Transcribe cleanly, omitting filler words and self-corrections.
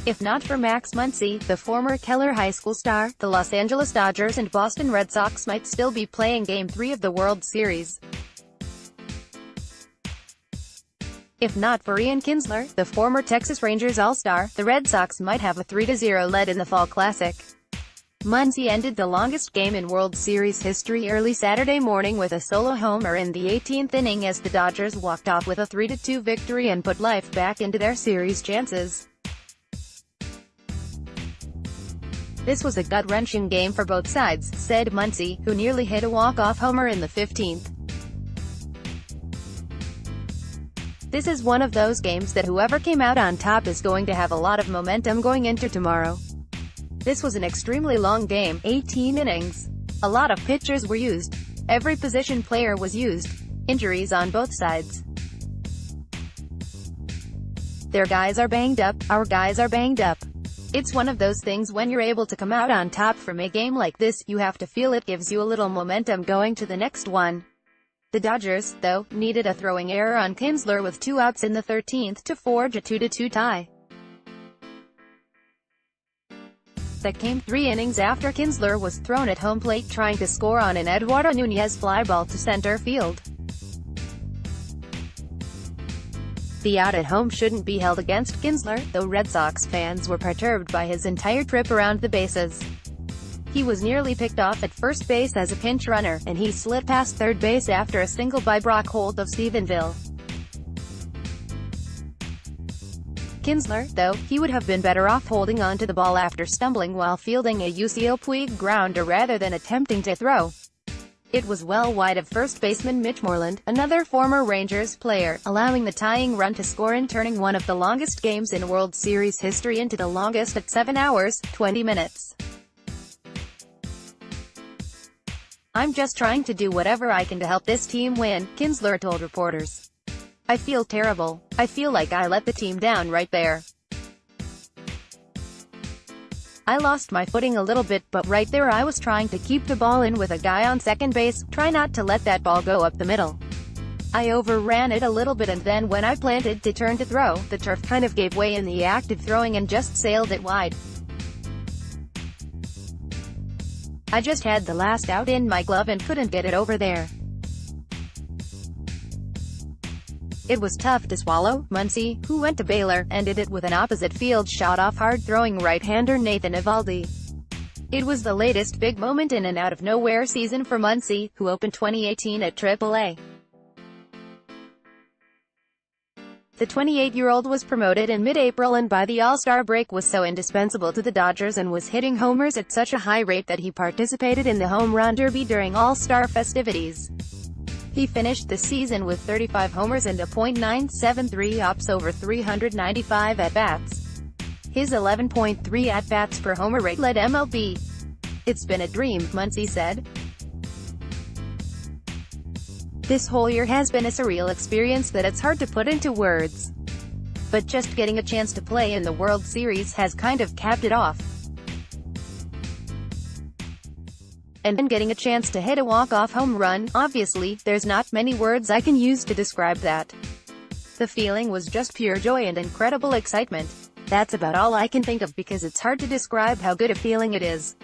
If not for Max Muncy, the former Keller High School star, the Los Angeles Dodgers and Boston Red Sox might still be playing Game 3 of the World Series. If not for Ian Kinsler, the former Texas Rangers All-Star, the Red Sox might have a 3-0 lead in the Fall Classic. Muncy ended the longest game in World Series history early Saturday morning with a solo homer in the 18th inning as the Dodgers walked off with a 3-2 victory and put life back into their series chances. "This was a gut-wrenching game for both sides," said Muncy, who nearly hit a walk-off homer in the 15th. "This is one of those games that whoever came out on top is going to have a lot of momentum going into tomorrow. This was an extremely long game, 18 innings. A lot of pitchers were used. Every position player was used. Injuries on both sides. Their guys are banged up, our guys are banged up. It's one of those things when you're able to come out on top from a game like this, you have to feel it gives you a little momentum going to the next one." The Dodgers, though, needed a throwing error on Kinsler with 2 outs in the 13th to forge a 2-2 tie. That came 3 innings after Kinsler was thrown at home plate trying to score on an Eduardo Nunez fly ball to center field. The out at home shouldn't be held against Kinsler, though Red Sox fans were perturbed by his entire trip around the bases. He was nearly picked off at first base as a pinch runner, and he slid past third base after a single by Brock Holt of Stephenville. Kinsler, though, he would have been better off holding on to the ball after stumbling while fielding a UCL Puig grounder rather than attempting to throw. It was well wide of first baseman Mitch Moreland, another former Rangers player, allowing the tying run to score and turning one of the longest games in World Series history into the longest at 7 hours, 20 minutes. "I'm just trying to do whatever I can to help this team win," Kinsler told reporters. "I feel terrible. I feel like I let the team down right there. I lost my footing a little bit, but right there I was trying to keep the ball in with a guy on second base, try not to let that ball go up the middle. I overran it a little bit, and then when I planted to turn to throw, the turf kind of gave way in the act of throwing and just sailed it wide. I just had the last out in my glove and couldn't get it over there. It was tough to swallow." Muncy, who went to Baylor, ended it with an opposite field shot off hard-throwing right-hander Nathan Eovaldi. It was the latest big moment in an out-of-nowhere season for Muncy, who opened 2018 at AAA. The 28-year-old was promoted in mid-April and by the All-Star break was so indispensable to the Dodgers and was hitting homers at such a high rate that he participated in the Home Run Derby during All-Star festivities. He finished the season with 35 homers and a .973 OPS over 395 at-bats. His 11.3 at-bats per homer rate led MLB. "It's been a dream," Muncy said. "This whole year has been a surreal experience that it's hard to put into words. But just getting a chance to play in the World Series has kind of capped it off. And then getting a chance to hit a walk-off home run, obviously, there's not many words I can use to describe that. The feeling was just pure joy and incredible excitement. That's about all I can think of because it's hard to describe how good a feeling it is."